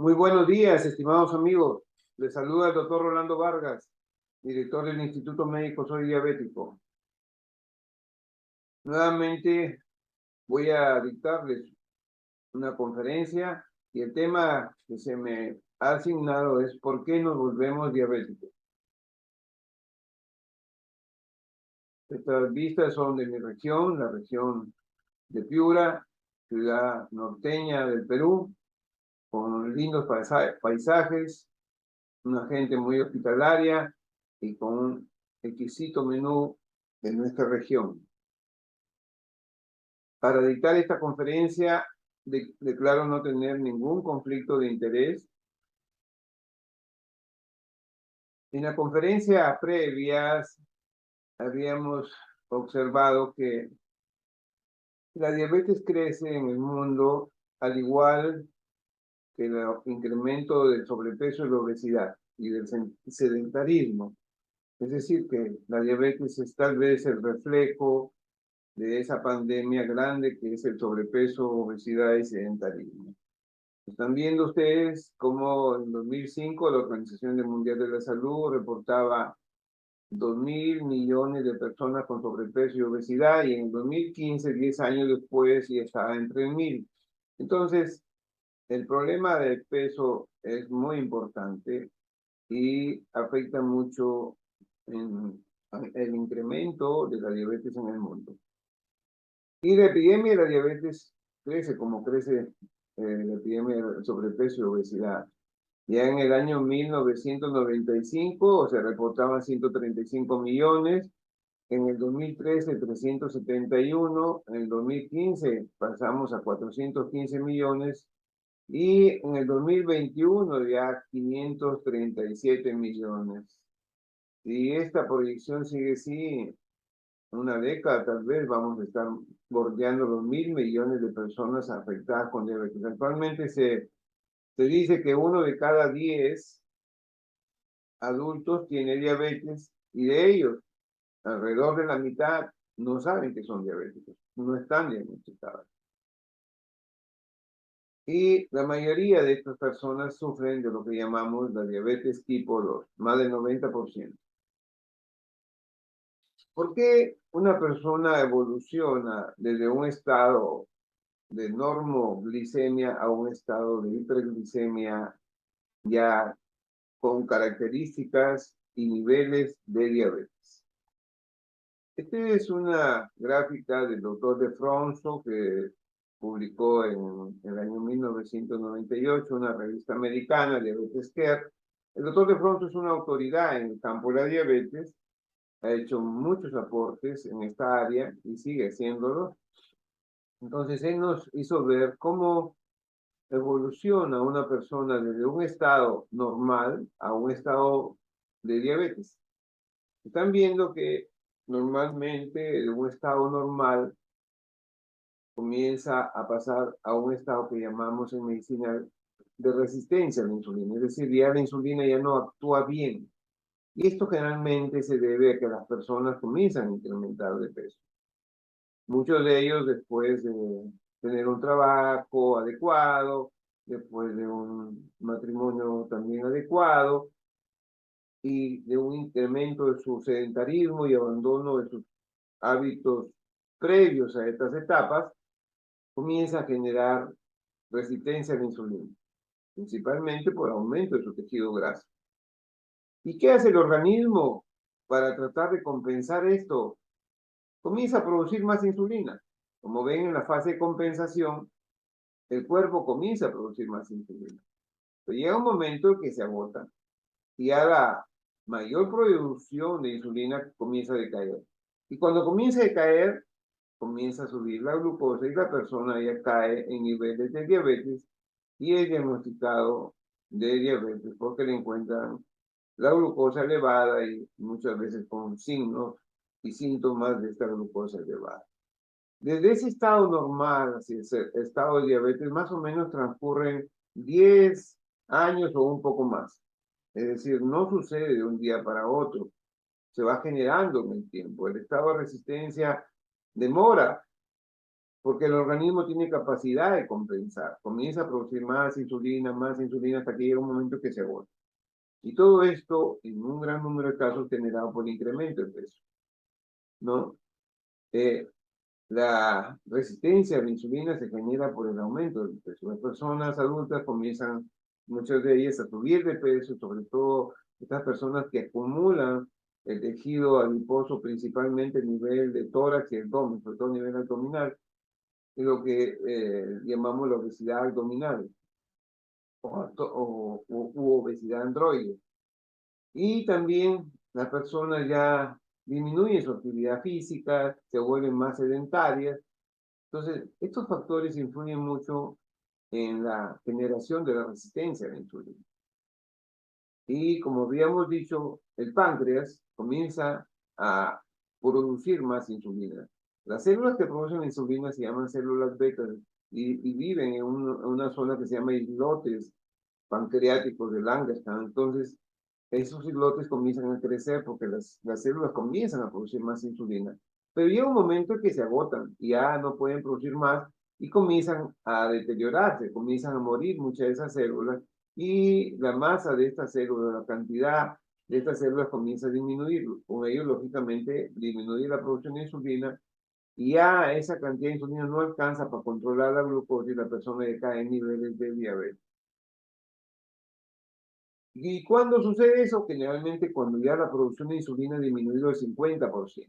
Muy buenos días, estimados amigos. Les saluda el doctor Rolando Vargas, director del Instituto Médico Soy Diabético. Nuevamente voy a dictarles una conferencia y el tema que se me ha asignado es ¿por qué nos volvemos diabéticos? Estas vistas son de mi región, la región de Piura, ciudad norteña del Perú, con lindos paisajes, una gente muy hospitalaria y con un exquisito menú de nuestra región. Para dictar esta conferencia, declaro no tener ningún conflicto de interés. En la conferencia previa habíamos observado que la diabetes crece en el mundo al igual que el incremento del sobrepeso y la obesidad y del sedentarismo. Es decir, que la diabetes es tal vez el reflejo de esa pandemia grande que es el sobrepeso, obesidad y sedentarismo. Están viendo ustedes cómo en 2005 la Organización Mundial de la Salud reportaba 2.000 millones de personas con sobrepeso y obesidad, y en 2015, 10 años después, ya estaba en 3.000. Entonces, el problema del peso es muy importante y afecta mucho en el incremento de la diabetes en el mundo. Y la epidemia de la diabetes crece como crece la epidemia de sobrepeso y obesidad. Ya en el año 1995 se reportaban 135 millones, en el 2013 371, en el 2015 pasamos a 415 millones y en el 2021 ya 537 millones. Y esta proyección sigue así, una década tal vez vamos a estar bordeando los 1.000 millones de personas afectadas con diabetes. Actualmente se dice que 1 de cada 10 adultos tiene diabetes y de ellos, alrededor de la mitad no saben que son diabéticos, no están diagnosticados. Y la mayoría de estas personas sufren de lo que llamamos la diabetes tipo 2, más del 90%. ¿Por qué una persona evoluciona desde un estado de normoglicemia a un estado de hiperglicemia ya con características y niveles de diabetes? Esta es una gráfica del doctor de Fronzo que publicó en el año 1998 una revista americana, Diabetes Care. El doctor de Fronzo es una autoridad en el campo de la diabetes, ha hecho muchos aportes en esta área y sigue haciéndolo. Entonces, él nos hizo ver cómo evoluciona una persona desde un estado normal a un estado de diabetes. Están viendo que normalmente de un estado normal comienza a pasar a un estado que llamamos en medicina de resistencia a la insulina, es decir, ya la insulina ya no actúa bien. Y esto generalmente se debe a que las personas comienzan a incrementar de peso. Muchos de ellos después de tener un trabajo adecuado, después de un matrimonio también adecuado y de un incremento de su sedentarismo y abandono de sus hábitos previos a estas etapas, comienza a generar resistencia a la insulina, principalmente por aumento de su tejido graso. ¿Y qué hace el organismo para tratar de compensar esto? Comienza a producir más insulina. Como ven en la fase de compensación, el cuerpo comienza a producir más insulina. Pero llega un momento en que se agota y a la mayor producción de insulina comienza a decaer. Y cuando comienza a decaer, comienza a subir la glucosa y la persona ya cae en niveles de diabetes y es diagnosticado de diabetes porque le encuentran la glucosa elevada y muchas veces con signos y síntomas de esta glucosa elevada. Desde ese estado normal hacia ese estado de diabetes, más o menos transcurren 10 años o un poco más. Es decir, no sucede de un día para otro, se va generando en el tiempo. El estado de resistencia demora porque el organismo tiene capacidad de compensar. Comienza a producir más insulina, hasta que llega un momento que se agota. Y todo esto, en un gran número de casos, generado por el incremento de peso, ¿no? La resistencia a la insulina se genera por el aumento del peso. Las personas adultas comienzan, muchas de ellas, a subir de peso, sobre todo estas personas que acumulan el tejido adiposo, principalmente a nivel de tórax y abdomen, sobre todo a nivel abdominal, es lo que llamamos la obesidad abdominal u obesidad androide. Y también las personas ya disminuyen su actividad física, se vuelven más sedentarias. Entonces, estos factores influyen mucho en la generación de la resistencia a la insulina. Y como habíamos dicho, el páncreas comienza a producir más insulina. Las células que producen insulina se llaman células beta y viven en una zona que se llama islotes pancreáticos de Langerhans. Entonces, esos islotes comienzan a crecer porque las células comienzan a producir más insulina. Pero llega un momento en que se agotan y ya no pueden producir más y comienzan a deteriorarse, comienzan a morir muchas de esas células y la masa de estas células, la cantidad de estas células comienza a disminuir. Con ello, lógicamente, disminuye la producción de insulina y ya esa cantidad de insulina no alcanza para controlar la glucosa y la persona cae en niveles de diabetes. ¿Y cuándo sucede eso? Generalmente cuando ya la producción de insulina ha disminuido el 50%.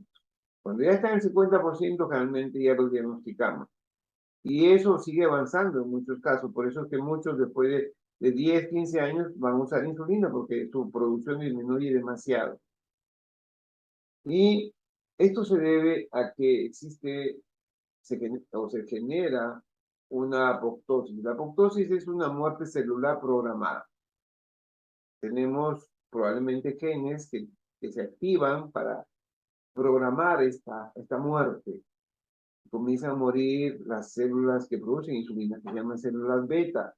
Cuando ya está en el 50%, generalmente ya lo diagnosticamos. Y eso sigue avanzando en muchos casos. Por eso es que muchos después de 10, 15 años van a usar insulina porque su producción disminuye demasiado. Y esto se debe a que existe o se genera una apoptosis. La apoptosis es una muerte celular programada. Tenemos probablemente genes que se activan para programar esta muerte. Comienzan a morir las células que producen insulina, que se llaman células beta.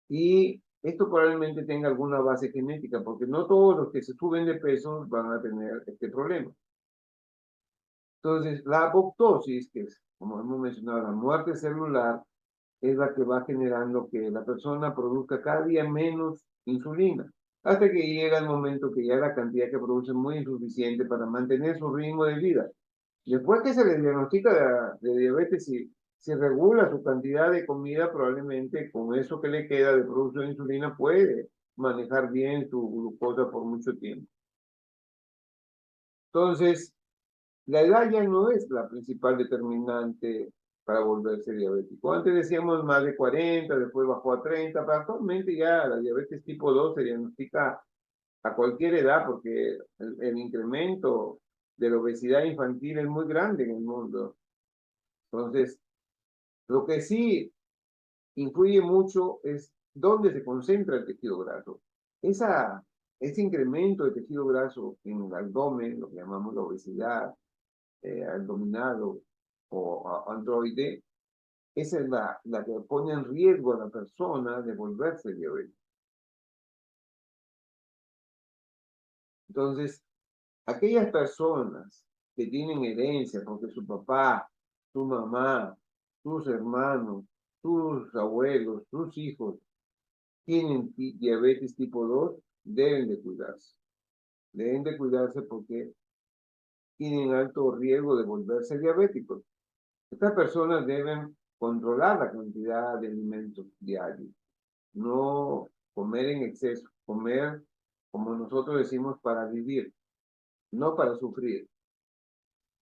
Y esto probablemente tenga alguna base genética, porque no todos los que se suben de peso van a tener este problema. Entonces, la apoptosis, que es, como hemos mencionado, la muerte celular, es la que va generando que la persona produzca cada día menos insulina, hasta que llega el momento que ya la cantidad que produce es muy insuficiente para mantener su ritmo de vida. Después que se le diagnostica de diabetes, si regula su cantidad de comida, probablemente con eso que le queda de producción de insulina puede manejar bien su glucosa por mucho tiempo. Entonces, la edad ya no es la principal determinante para volverse diabético. Antes decíamos más de 40, después bajó a 30, pero actualmente ya la diabetes tipo 2 se diagnostica a cualquier edad porque el incremento de la obesidad infantil es muy grande en el mundo. Entonces, lo que sí influye mucho es dónde se concentra el tejido graso. Ese incremento de tejido graso en el abdomen, lo que llamamos la obesidad, abdominal o androide, esa es la que pone en riesgo a la persona de volverse diabética. Entonces, aquellas personas que tienen herencia, porque su papá, su mamá, sus hermanos, sus abuelos, sus hijos tienen diabetes tipo 2, deben de cuidarse. Deben de cuidarse porque tienen alto riesgo de volverse diabéticos. Estas personas deben controlar la cantidad de alimentos diarios, no comer en exceso, comer como nosotros decimos para vivir, no para sufrir.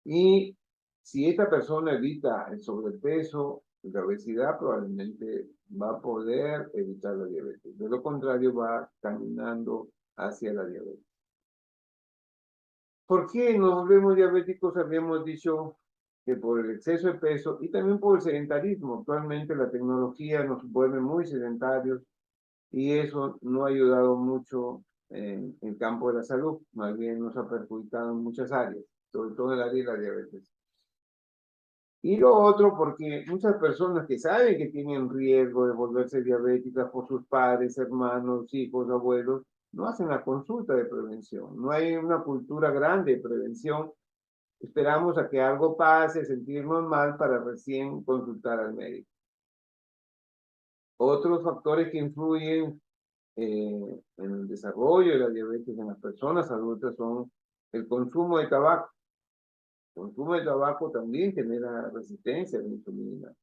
Y si esta persona evita el sobrepeso y la obesidad, probablemente va a poder evitar la diabetes. De lo contrario, va caminando hacia la diabetes. ¿Por qué nos volvemos diabéticos? Habíamos dicho que por el exceso de peso y también por el sedentarismo. Actualmente la tecnología nos vuelve muy sedentarios y eso no ha ayudado mucho en el campo de la salud, más bien nos ha perjudicado en muchas áreas, sobre todo en el área de la diabetes. Y lo otro, porque muchas personas que saben que tienen riesgo de volverse diabéticas por sus padres, hermanos, hijos, abuelos, no hacen la consulta de prevención. No hay una cultura grande de prevención Esperamos a que algo pase, sentirnos mal para recién consultar al médico. Otros factores que influyen en el desarrollo de la diabetes en las personas adultas son el consumo de tabaco. El consumo de tabaco también genera resistencia a la insulina.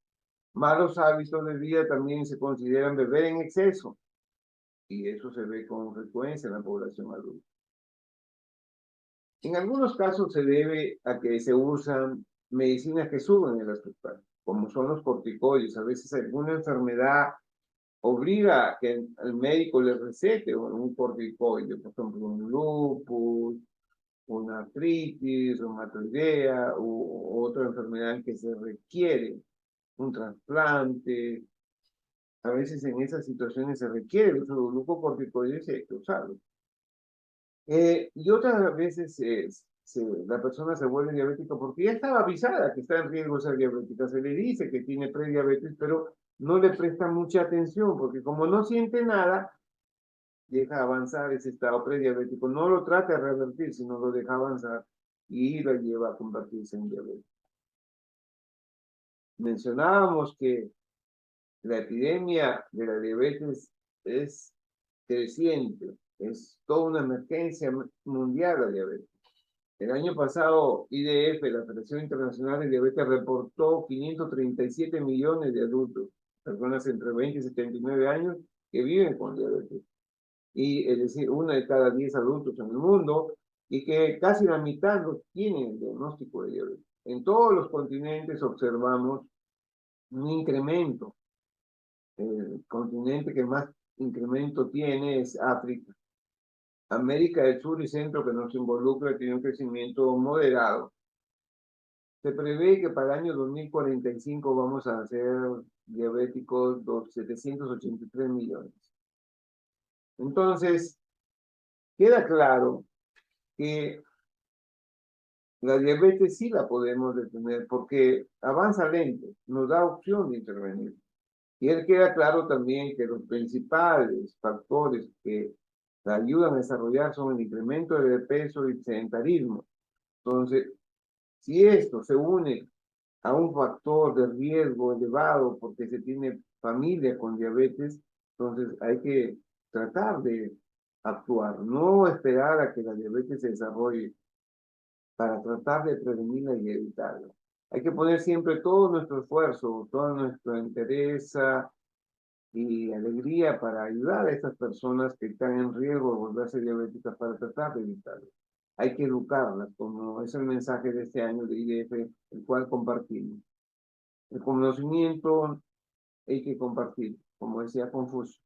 Malos hábitos de vida también se consideran beber en exceso, y eso se ve con frecuencia en la población adulta. En algunos casos se debe a que se usan medicinas que suben el azúcar, como son los corticoides. A veces alguna enfermedad obliga a que el médico le recete un corticoide, por ejemplo, un lupus, una artritis reumatoidea u otra enfermedad en que se requiere un trasplante. A veces en esas situaciones se requiere el uso de glucocorticoides y hay que usarlo. Y otras veces la persona se vuelve diabética porque ya estaba avisada que está en riesgo de ser diabética. Se le dice que tiene prediabetes, pero no le presta mucha atención porque como no siente nada, deja avanzar ese estado prediabético. No lo trata de revertir, sino lo deja avanzar y lo lleva a convertirse en diabetes. Mencionábamos que la epidemia de la diabetes es creciente, es toda una emergencia mundial la diabetes. El año pasado, IDF, la Federación Internacional de Diabetes, reportó 537 millones de adultos, personas entre 20 y 79 años, que viven con diabetes. Y es decir, 1 de cada 10 adultos en el mundo, y que casi la mitad no tienen el diagnóstico de diabetes. En todos los continentes observamos un incremento. El continente que más incremento tiene es África. América del Sur y Centro, que nos involucra, tiene un crecimiento moderado. Se prevé que para el año 2045 vamos a ser diabéticos 783 millones. Entonces, queda claro que la diabetes sí la podemos detener porque avanza lento, nos da opción de intervenir. Y él queda claro también que los principales factores que la ayudan a desarrollar son el incremento de peso y el sedentarismo. Entonces, si esto se une a un factor de riesgo elevado porque se tiene familia con diabetes, entonces hay que tratar de actuar, no esperar a que la diabetes se desarrolle para tratar de prevenirla y evitarla. Hay que poner siempre todo nuestro esfuerzo, todo nuestro interés y alegría para ayudar a estas personas que están en riesgo de volverse diabéticas para tratar de evitarlo. Hay que educarlas, como es el mensaje de este año de IDF, el cual compartimos. El conocimiento hay que compartir, como decía Confucio,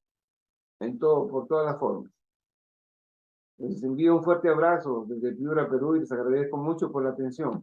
por todas las formas. Les envío un fuerte abrazo desde Piura, Perú, y les agradezco mucho por la atención.